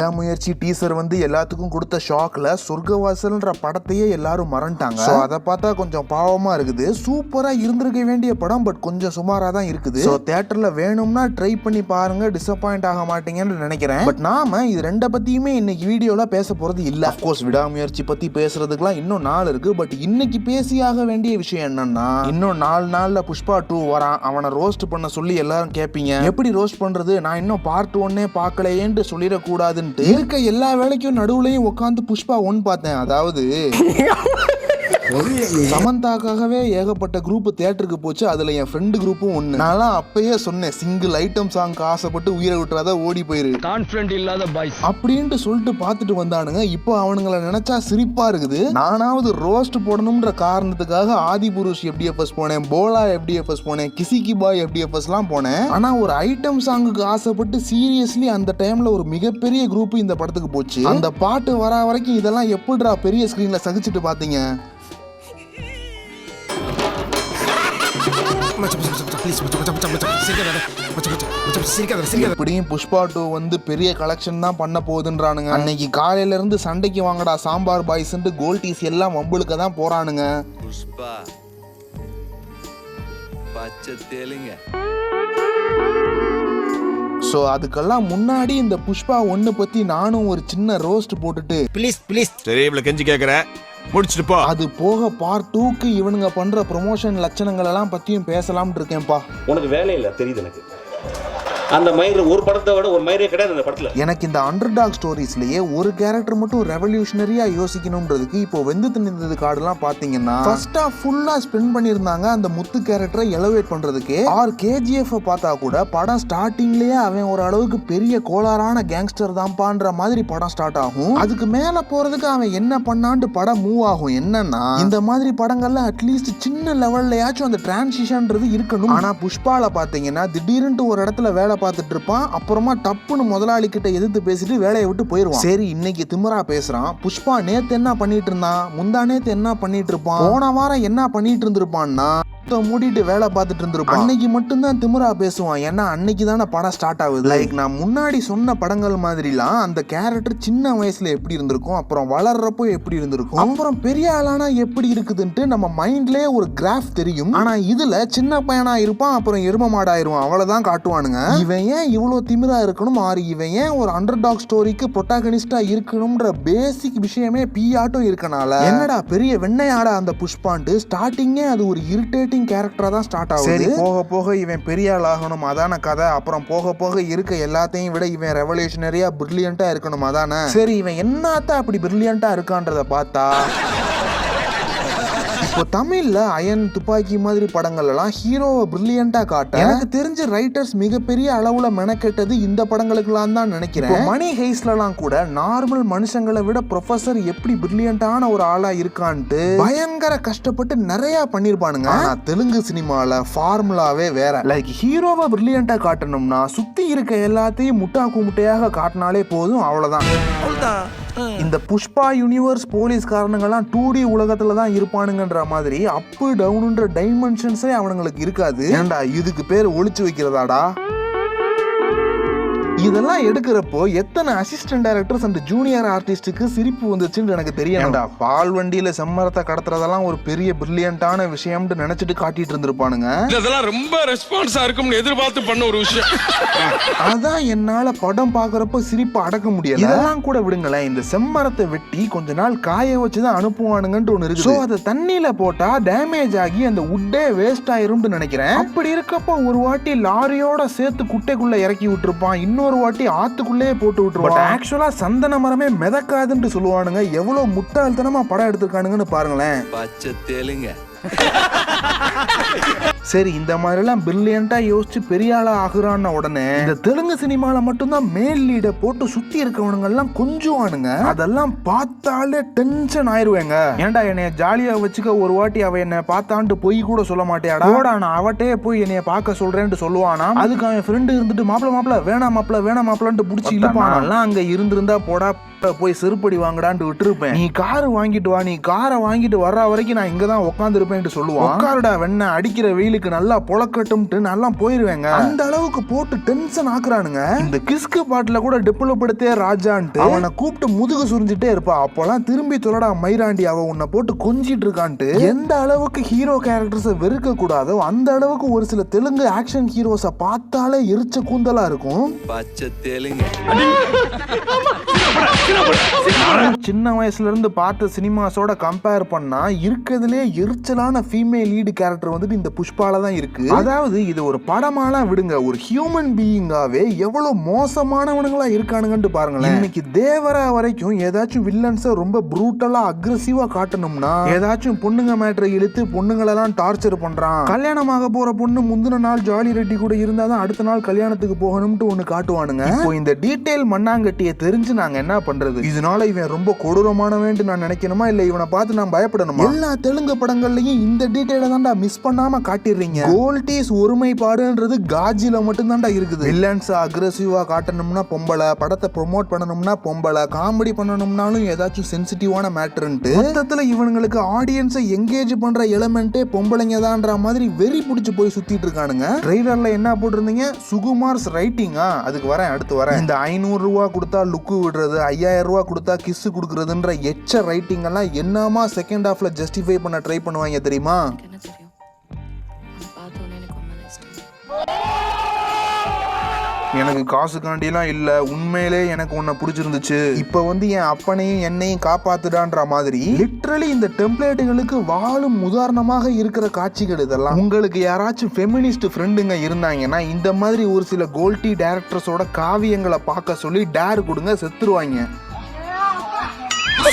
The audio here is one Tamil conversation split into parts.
விடாமுயற்சி டீசர் வந்து எல்லாத்துக்கும் கொடுத்த ஷாக்ல சொர்க்கவாசல்ன்ற படத்தையே எல்லாரும் மறந்துட்டாங்க. அதை பார்த்தா கொஞ்சம் பாவமா இருக்குது. சூப்பரா இருந்திருக்க வேண்டிய படம், பட் கொஞ்சம் சுமாரா தான் இருக்குது. ஸோ தியேட்டர்ல வேணும்னா ட்ரை பண்ணி பாருங்க, டிசப்பாயிண்ட் ஆக மாட்டீங்கன்னு நினைக்கிறேன். பட் நாம இது ரெண்ட பத்தியுமே இன்னைக்கு வீடியோல பேச போறது இல்ல. அஃப்கோர்ஸ் விடாமுயற்சி பத்தி பேசுறதுக்குலாம் இன்னும் நாள் இருக்கு. பட் இன்னைக்கு பேசியாக வேண்டிய விஷயம் என்னன்னா, இன்னும் 4 நாள்ல புஷ்பா 2 வரான். அவனை ரோஸ்ட் பண்ண சொல்லி எல்லாரும் கேட்பீங்க. எப்படி ரோஸ்ட் பண்றது, நான் இன்னும் பார்ட் 1 பார்க்கலையேன்னு சொல்லிடக்கூடாதுன்ட்டு இருக்க எல்லா வேலைக்கும் நடுவுலையும் உட்காந்து புஷ்பா 1 பார்த்தேன். அதாவது சமந்தாக்காகவே ஏகப்பட்ட குரூப் தியேட்டருக்கு போச்சு. அதுல என் ஃப்ரெண்டு குரூப்பும் ஒண்ணு. நான் அப்பயே சொன்னேன், சிங்கிள் ஐட்டம் சாங்க்கு ஆசைப்பட்டு உயிரை விட்டுறாத, ஓடி போயிரு, கான்ஃபிடன்ட் இல்லாத பாய்ஸ் அப்படின்ட்டு சொல்லிட்டு பார்த்துட்டு வந்தானுங்க. இப்போ அவனுங்களை நினைச்சா சிரிப்பா இருக்குது. நானாவது ரோஸ்ட் போடணும்ன்ற காரணத்துக்காக ஆதிபுருஷ் FDFS போனேன், போலா FDFS போனேன், கிசிகி பாய் FDFS எல்லாம் போனேன். ஆனா ஒரு ஐட்டம் சாங்குக்கு ஆசைப்பட்டு சீரியஸ்லி அந்த டைம்ல ஒரு மிகப்பெரிய குரூப் இந்த படத்துக்கு போச்சு. அந்த பாட்டு வர வரைக்கும் இதெல்லாம் எப்படிடா பெரிய ஸ்கிரீன்ல சகிச்சுட்டு பாத்தீங்க? எப்படியும் புஷ்பா 2 வந்து பெரிய கலெக்ஷன் தான் பண்ண போகுதுன்றானுங்க. அன்னைக்கு காலையில இருந்து சண்டைக்கு வாங்கடா சாம்பார் பாய்ஸ் கோல்டீஸ் எல்லாம் வம்புலுக்க தான் போறானுங்க. புஷ்பா பச்சை தேலுங்க. சோ அதுக்கெல்லாம் முன்னாடி இந்த புஷ்பா 1 பத்தி நானும் ஒரு சின்ன ரோஸ்ட் போட்டுட்டு ப்ளீஸ் சரி இவ்வளவு கெஞ்சி கேக்குறேன், முடிச்சிட்டு போ. அது போக பார்ட் 2க்கு இவனுங்க பண்ற ப்ரொமோஷன் லட்சணங்கள் எல்லாம் பத்தியும் பேசலாம்னு இருக்கேன்ப்பா. உனக்கு வேலை இல்ல தெரியுது எனக்கு. அந்த மயிர் ஒரு படத்தை விட ஒரு மயிரே கிடையாது அந்த படத்துல. எனக்கு இந்த அண்டர்டாக் ஸ்டோரிஸ்லயே ஒரு கேரக்டர் மட்டும் ரெவல்யூஷனரியா யோசிக்கணும்ன்றதுக்கு இப்போ வெந்து திணிந்தது கார்டுலாம் பாத்தீங்கன்னா ஃபர்ஸ்டா ஃபுல்லா ஸ்பெண்ட் பண்ணிருந்தாங்க அந்த முத்து கேரக்டரை எலவேட் பண்றதுக்கு. ஆர் KGF பார்த்தா கூட படம் ஸ்டார்டிங்லயே அவன் ஒரு அளவுக்கு பெரிய கோளாறான கேங்ஸ்டர் தான்பான்ற மாதிரி படம் ஸ்டார்ட் ஆகும். அதுக்கு மேல போறதுக்கு அவன் என்ன பண்ணான்னு படம் மூவ் ஆகும். என்னன்னா இந்த மாதிரி படங்கள்ல அட்லீஸ்ட் சின்ன லெவல்லயாச்சும் அந்த டிரான்சிஷன்ன்றது இருக்கணும். ஆனா புஷ்பால பாத்தீங்கன்னா திடீர்னு ஒரு இடத்துல வேலை பார்த்துட்டு இருப்பான், அப்புறமா டப்புன்னு முதலாளி கிட்ட எதிர்த்து பேசிட்டு வேலையை விட்டு போயிருவான். சரி இன்னைக்கு திமிரா பேசுறான். புஷ்பா நேத்து என்ன பண்ணிட்டு இருந்தான், முந்தா நேத்து என்ன பண்ணிட்டு இருப்பான், போன வாரம் என்ன பண்ணிட்டு இருந்திருப்பான்னா மூடிட்டு வேலை பார்த்துட்டு இருந்திருப்பான். அன்னைக்கு மட்டும்தான் திமிரா பேசுவான். ஏன்னா அன்னைக்கு தானே படம் ஸ்டார்ட் ஆகுது. லைக் நான் முன்னாடி சொன்ன படங்கள் மாதிரிலாம் அந்த கேரக்டர் சின்ன வயசுல எப்படி இருந்திருக்கும், அப்புறம் வளர்றப்போ எப்படி இருந்திருக்கும், அப்புறம் பெரிய ஆளானா எப்படி இருக்குதுன்ட்டு நம்ம மைண்ட்லயே ஒரு கிராஃப் தெரியும். ஆனா இதுல சின்ன பையனா இருப்பான், அப்புறம் எரும மாடாயிருவான், அவ்வளவுதான் காட்டுவானுங்க. இவன் ஏன் இவ்வளவு திமிரா இருக்கணும், ஆறு இவன் ஏன் ஒரு அண்டர்டாக் ஸ்டோரிக்கு ப்ரொட்டாகனிஸ்டா இருக்கணும்ன்ற பேசிக் விஷயமே ஆட்டம் இருக்கனால என்னடா பெரிய வெண்ணையாடா அந்த புஷ்பான்ட்டு ஸ்டார்டிங்கே அது ஒரு இரிட்டேட்டிங் கேரக்டரா தான் ஸ்டார்ட் ஆகுது. சரி போக போக இவன் பெரிய ஆள் ஆகணும், அதான கதை. அப்புறம் போக போக இருக்க எல்லாத்தையும் விட இவன் ரெவல்யூஷனரியா பிரில்லியண்டா இருக்கணும், அதானே. சரி இவன் என்னத்தான் அப்படி பிரில்லியண்டா இருக்கான்றத பார்த்தா இப்போ தமிழ்ல அயன் துப்பாக்கி மாதிரி படங்கள் எல்லாம் ஹீரோவை பிரில்லியண்டா காட்ட எனக்கு தெரிஞ்ச ரைட்டர்ஸ் மிகப்பெரிய அளவுல மெனக்கெட்டது இந்த படங்களுக்குலாம் தான் நினைக்கிறேன். மணி ஹெய்ஸ்லாம் கூட நார்மல் மனுஷங்களை விட ப்ரொஃபசர் எப்படி பிரில்லியண்டான ஒரு ஆளா இருக்கான்ட்டு பயங்கர கஷ்டப்பட்டு நிறைய பண்ணிருப்பானுங்க. ஆனா தெலுங்கு சினிமால ஃபார்முலாவே வேற. லைக் ஹீரோவை பிரில்லியண்டா காட்டணும்னா சுத்தி இருக்க எல்லாத்தையும் முட்டா குமுட்டையாக காட்டினாலே போதும், அவ்வளவுதான். இந்த புஷ்பா யூனிவர்ஸ் போலீஸ் காரணங்கள்லாம் 2D உலகத்துல தான் இருப்பானுங்கன்ற மாதிரி அப்பு டவுன்ன்ற டைமென்ஷன்ஸே அவனுங்களுக்கு இருக்காது. ஏண்டா இதுக்கு பேர் ஒளிச்சு வைக்கிறதாடா? இதெல்லாம் எடுக்கிறப்போ எத்தனை அசிஸ்டன்ட் டைரக்டர்ஸ் அண்ட் ஜூனியர் ஆர்டிஸ்டுக்கு சிரிப்பு வந்துச்சுன்னு எனக்கு தெரியணும்டா. பால் வண்டியில செம்மரத்தை கடத்துறதெல்லாம் ஒரு பெரிய பிரில்லியண்டான விஷயம்னு நினைச்சிட்டு காட்டிட்டு இருந்திருப்பானுங்க. இதெல்லாம் ரொம்ப ரெஸ்பான்ஸா இருக்கும்னு எதிர்பார்த்து பண்ண ஒரு விஷயம். அதான் என்னால படம் பாக்குறப்ப சிரிப்பு அடக்க முடியல. இதெல்லாம் கூட விடுங்களேன், இந்த செம்மரத்தை வெட்டி கொஞ்ச நாள் காய வச்சுதான் அனுப்புவானுங்கன்ட்டு ஒண்ணு இருக்கு. அதை தண்ணியில போட்டா டேமேஜ் ஆகி அந்த உட்டே வேஸ்ட் ஆயிரும்னு நினைக்கிறேன். அப்படி இருக்கப்ப ஒரு வாட்டி லாரியோட சேர்த்து குட்டைக்குள்ள இறக்கி விட்டுருப்பான், இன்னொரு வாட்டி ஆத்துக்குள்ளே போட்டு விட்டுருவான். ஆக்சுவலா சந்தன மரமே மிதக்காதுன்னு சொல்லுவானுங்க. எவ்வளவு முட்டாள்தனமா படம் எடுத்திருக்கானுங்கன்னு பாருங்களேன். பச்சை தேலுங்க. சரி இந்த மாதிரி எல்லாம் பிரில்லியண்டா யோசிச்சு பெரிய ஆளா ஆகுறான்னு உடனே இந்த தெலுங்கு சினிமால மட்டும்தான் மேல் லீட போட்டு சுத்தி இருக்கவனுங்க எல்லாம் கொஞ்சுவானுங்க. அதெல்லாம் பார்த்தாலே டென்ஷன் ஆயிருவேங்க. ஏன்டா என்னைய ஜாலியா வச்சுக்க, ஒரு வாட்டி அவ என்ன பார்த்தான்ட்டு பொய் கூட சொல்ல மாட்டேடா, நான் அவட்டே போய் என்னைய பார்க்க சொல்றேன்னு சொல்லுவானா. அதுக்கு அவன் ஃப்ரெண்டு இருந்துட்டு மாப்பிள வேணாம் மாப்பிளன்ட்டு புடிச்சு இழுப்பானெல்லாம். அங்க இருந்திருந்தா போடா போய் செருப்படி வாங்கடான்னு விட்டுருப்பேன். நீ கார் வாங்கிட்டு வா, நீ காரை வாங்கிட்டு வர்ற வரைக்கும் நான் இங்கதான் உட்காந்துருப்பேன் சொல்லுவான். உட்காருடா வெண்ண, அடிக்கிற வெயிலுக்கு நல்லா பொழக்கட்டும்ட்டு நல்லா போயிருவேங்க. அந்த அளவுக்கு போட்டு டென்ஷன் ஆக்குறானுங்க. இந்த கிஸ்கு பாட்டுல கூட டெவலப்படுத்தே ராஜான்ட்டு அவனை கூப்பிட்டு முதுகு சுரிஞ்சிட்டே இருப்பா. அப்பெல்லாம் திரும்பி சொல்லடா மயிராண்டி, அவ உன்னை போட்டு கொஞ்சிட்டு இருக்கான்ட்டு. எந்த அளவுக்கு ஹீரோ கேரக்டர்ஸை வெறுக்க கூடாதோ அந்த அளவுக்கு ஒரு சில தெலுங்கு ஆக்ஷன் ஹீரோஸை பார்த்தாலே எரிச்ச கூந்தலா இருக்கும். சின்ன வயசுல இருந்து பார்த்த சினிமாஸோட கம்பேர் பண்ணா இருக்கிறதுலே எரிச்சலான ஃபீமேல் லீடு கேரக்டர் வந்துட்டு இந்த புஷ்பால தான் இருக்கு. அதாவது இது ஒரு படமாலாம் விடுங்க, ஒரு ஹியூமன் பீயிங்காவே எவ்வளவு மோசமானவனுங்களா இருக்கானுங்கன்னு பாருங்களேன். இன்னைக்கு தேவரா வரைக்கும் ஏதாச்சும் வில்லன்ஸை ரொம்ப ப்ரூட்டலா அக்ரெசிவா காட்டணும்னா ஏதாச்சும் பொண்ணுங்க மேட்டரை இழுத்து பொண்ணுங்களெல்லாம் டார்ச்சர் பண்றான். கல்யாணமாக போற பொண்ணு முந்தின நாள் ஜாலி ரெட்டி கூட இருந்தாதான் அடுத்த நாள் கல்யாணத்துக்கு போகணும்ட்டு ஒண்ணு காட்டுவானுங்க. இப்போ இந்த டீடைல் மண்ணாங்கட்டியை தெரிஞ்சு நாங்க என்ன பண்றது? இதனால இவன் ரொம்ப கொடூரமானவன்ட்டு நான் நினைக்கணுமா, இல்ல இவனை பார்த்து நான் பயப்படணுமா? எல்லா தெலுங்கு படங்கள்லயும் இந்த டீடைலை தான்டா மிஸ் பண்ணாம காட்டிடுறீங்க. கோல்டீஸ் ஒருமைப்பாடுன்றது காஜில மட்டும் தான்டா இருக்குது. வில்லன்ஸ் அக்ரெசிவா காட்டணும்னா பொம்பளை, படத்தை ப்ரொமோட் பண்ணணும்னா பொம்பளை, காமெடி பண்ணணும்னாலும் ஏதாச்சும் சென்சிட்டிவான மேட்டர்ன்ட்டு மொத்தத்துல இவனுங்களுக்கு ஆடியன்ஸை எங்கேஜ் பண்ற எலிமெண்டே பொம்பளைங்க தான்ற மாதிரி வெறி பிடிச்சு போய் சுத்திட்டு இருக்கானுங்க. ட்ரெய்லர்ல என்ன போட்டிருந்தீங்க? சுகுமார்ஸ் ரைட்டிங்கா? அதுக்கு வரேன், அடுத்து வரேன். இந்த 500 ரூபா கொடுத்தா லுக்கு விடுறது, 5000 ரூபா கொடுத்தா கிஸ் கொடுக்கறதுன்ற எச்ச ரைட்டிங் எல்லாம் என்னமா செகண்ட் ஹாஃப்ல ஜஸ்டிஃபை பண்ண ட்ரை பண்ணுவாங்க தெரியுமா? எனக்கு காசுக்காண்டிலாம் இல்ல, உண்மையிலே எனக்கு உன்னை பிடிச்சிருந்துச்சு, இப்ப வந்து என் அப்பனையும் என்னையும் காப்பாத்துடான்ற மாதிரி லிட்டரலி இந்த டெம்ப்ளேட்டுகளுக்கு வாழும் உதாரணமாக இருக்கிற காட்சிகள் இதெல்லாம். உங்களுக்கு யாராச்சும் ஃபெமினிஸ்ட் ஃப்ரெண்டுங்க இருந்தாங்கன்னா இந்த மாதிரி ஒரு சில கோல்டி டைரக்டர்ஸோட காவியங்களை பார்க்க சொல்லி டேர் கொடுங்க, செத்துருவாங்க.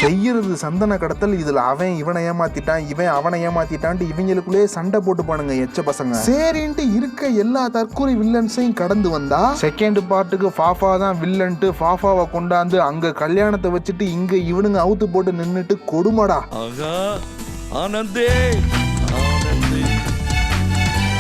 செய்யறது சந்தன கடத்தல், இதுல அவன் இவனை ஏமாத்திட்டான், இவன் அவனை ஏமாத்திட்டான்ட்டு இவங்களுக்குள்ளே சண்டை போட்டு பானுங்க எச்ச பசங்க. சரின்ட்டு இருக்க எல்லா தற்கொலை வில்லன்ஸையும் கடந்து வந்தா செகண்ட் பார்ட்டுக்கு ஃபாஃபா தான் வில்லன்ட்டு ஃபாஃபாவை கொண்டாந்து அங்க கல்யாணத்தை வச்சுட்டு இங்க இவனுங்க அவுத்து போட்டு நின்னுட்டு கொடுமடா.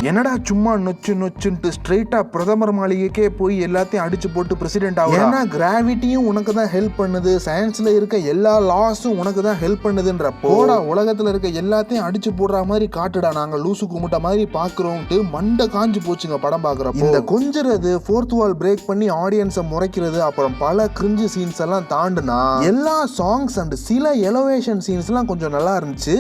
என்னடா சும்மா நொச்சு நொச்சுன்ட்டு ஸ்ட்ரெயிட்டா பிரதமர் மாளிகைக்கே போய் எல்லாத்தையும் அடிச்சு போட்டு பிரசிடென்ட் ஆகும். ஏன்னா கிராவிட்டியும் உனக்கு தான் ஹெல்ப் பண்ணுது, சயின்ஸ்ல இருக்க எல்லா லாஸும் உனக்கு தான் ஹெல்ப் பண்ணுதுன்ற போடா உலகத்துல இருக்க எல்லாத்தையும் அடிச்சு போடுற மாதிரி காட்டுடா, நாங்க லூசு கும்பிட்ட மாதிரி பாக்குறோம்ட்டு மண்டை காஞ்சு போச்சுங்க படம் பாக்குறப்போ. இந்த கொஞ்சிறது, ஃபோர்த் வால் பிரேக் பண்ணி ஆடியன்ஸை முறைக்கிறது, அப்புறம் பல கிரிஞ்சு சீன்ஸ் எல்லாம் தாண்டுனா எல்லா சாங்ஸ் அண்ட் சில எலோவேஷன் சீன்ஸ் எல்லாம் கொஞ்சம் நல்லா இருந்துச்சு.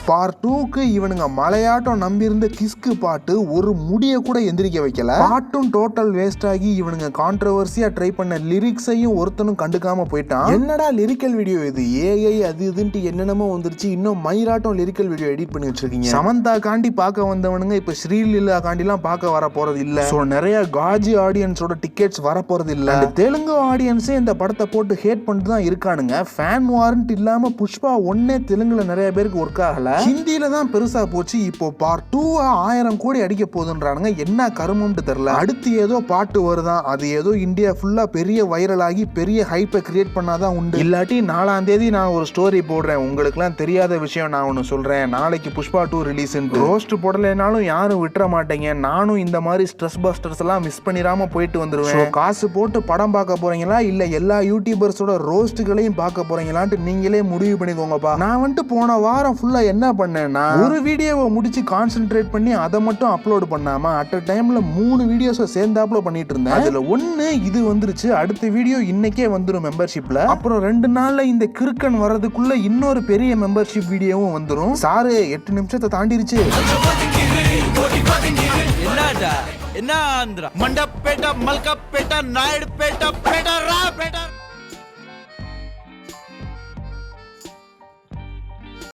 பார்ட் 2க்கு இவனுங்க மலையாட்டம் நம்பியிருந்த கிஸ்கு பாட்டு ஒரு முடிய கூட எந்திரிக்க வைக்கல. பாட்டும் டோட்டல் வேஸ்ட் ஆகி இவனுங்க கான்ட்ரவர்சியா ட்ரை பண்ண லிரிக்ஸையும் ஒருத்தனும் கண்டுக்காம போயிட்டான். என்னடா லிரிக்கல் வீடியோ இது, ஏஐ அது இதுன்ட்டு என்னென்னமோ வந்துருச்சு, இன்னும் மயிராட்டம் லிரிக்கல் வீடியோ எடிட் பண்ணி வச்சிருக்கீங்க. சமந்தா காண்டி பார்க்க வந்தவனுங்க இப்ப ஸ்ரீலீலா காண்டிலாம் பார்க்க வர போறது இல்ல. சோ நிறைய காஜி ஆடியன்ஸோட டிக்கெட்ஸ் வர போறது இல்ல. தெலுங்கு ஆடியன்ஸே இந்த படத்தை போட்டு ஹேட் பண்ணிட்டு தான் இருக்கானுங்க. ஃபேன் வாரண்ட் இல்லாம புஷ்பா 1 தெலுங்குல நிறைய பேருக்கு ஒர்க் ஆகல, ஹிந்தியில தான் பெருசா போச்சு. இப்போ பார்ட் 2 1000 கோடி அடிக்க போகுதுன்றானுங்க. என்ன கருமம்னு தெரியல. அடுத்து ஏதோ பாட்டு வருதான், அது ஏதோ இந்தியா ஃபுல்லா பெரிய வைரல் ஆகி பெரிய ஹைப்பை கிரியேட் பண்ணாதான் உண்டு. இல்லாட்டி 4ஆம் தேதி நான் ஒரு ஸ்டோரி போடுறேன், உங்களுக்குலாம் தெரியாத விஷயம் நான் ஒன்று சொல்றேன், நாளைக்கு புஷ்பா 2 ரிலீஸ். ரோஸ்ட் போடலைனாலும் யாரும் விட்டுற மாட்டேங்க, நானும் இந்த மாதிரி ஸ்ட்ரெஸ் பஸ்டர்ஸ் எல்லாம் மிஸ் பண்ணிடாம போயிட்டு வந்துருவேன். காசு போட்டு படம் பார்க்க போறீங்களா இல்ல எல்லா யூடியூபர்ஸோட ரோஸ்ட்டுகளையும் பார்க்க போறீங்களான்ட்டு நீங்களே முடிவு பண்ணிக்கோங்கப்பா. நான் வந்துட்டு போன வாரம் ஃபுல்லா என்ன பண்ணேன்னா ஒரு வீடியோவை முடிச்சு கான்சென்ட்ரேட் பண்ணி அதை மட்டும் அப்லோட் பண்ணாம அட் அ டைம்ல 3 வீடியோஸை சேர்ந்தாப்ல பண்ணிட்டு இருந்தேன். அதுல 1 இது வந்துருச்சு, அடுத்த வீடியோ இன்னைக்கே வந்துடும் மெம்பர்ஷிப்ல. அப்புறம் 2 நாள்ல இந்த கிறுக்கன் வர்றதுக்குள்ள இன்னொரு பெரிய மெம்பர்ஷிப் வீடியோவும் வந்துடும். சாரு 8 நிமிஷத்தை தாண்டிருச்சு. என்ன ஆந்திரா மண்டப்பேட்டா மல்கப்பேட்டா நாயுடுபேட்டா பேட்டா ரா பேட்டா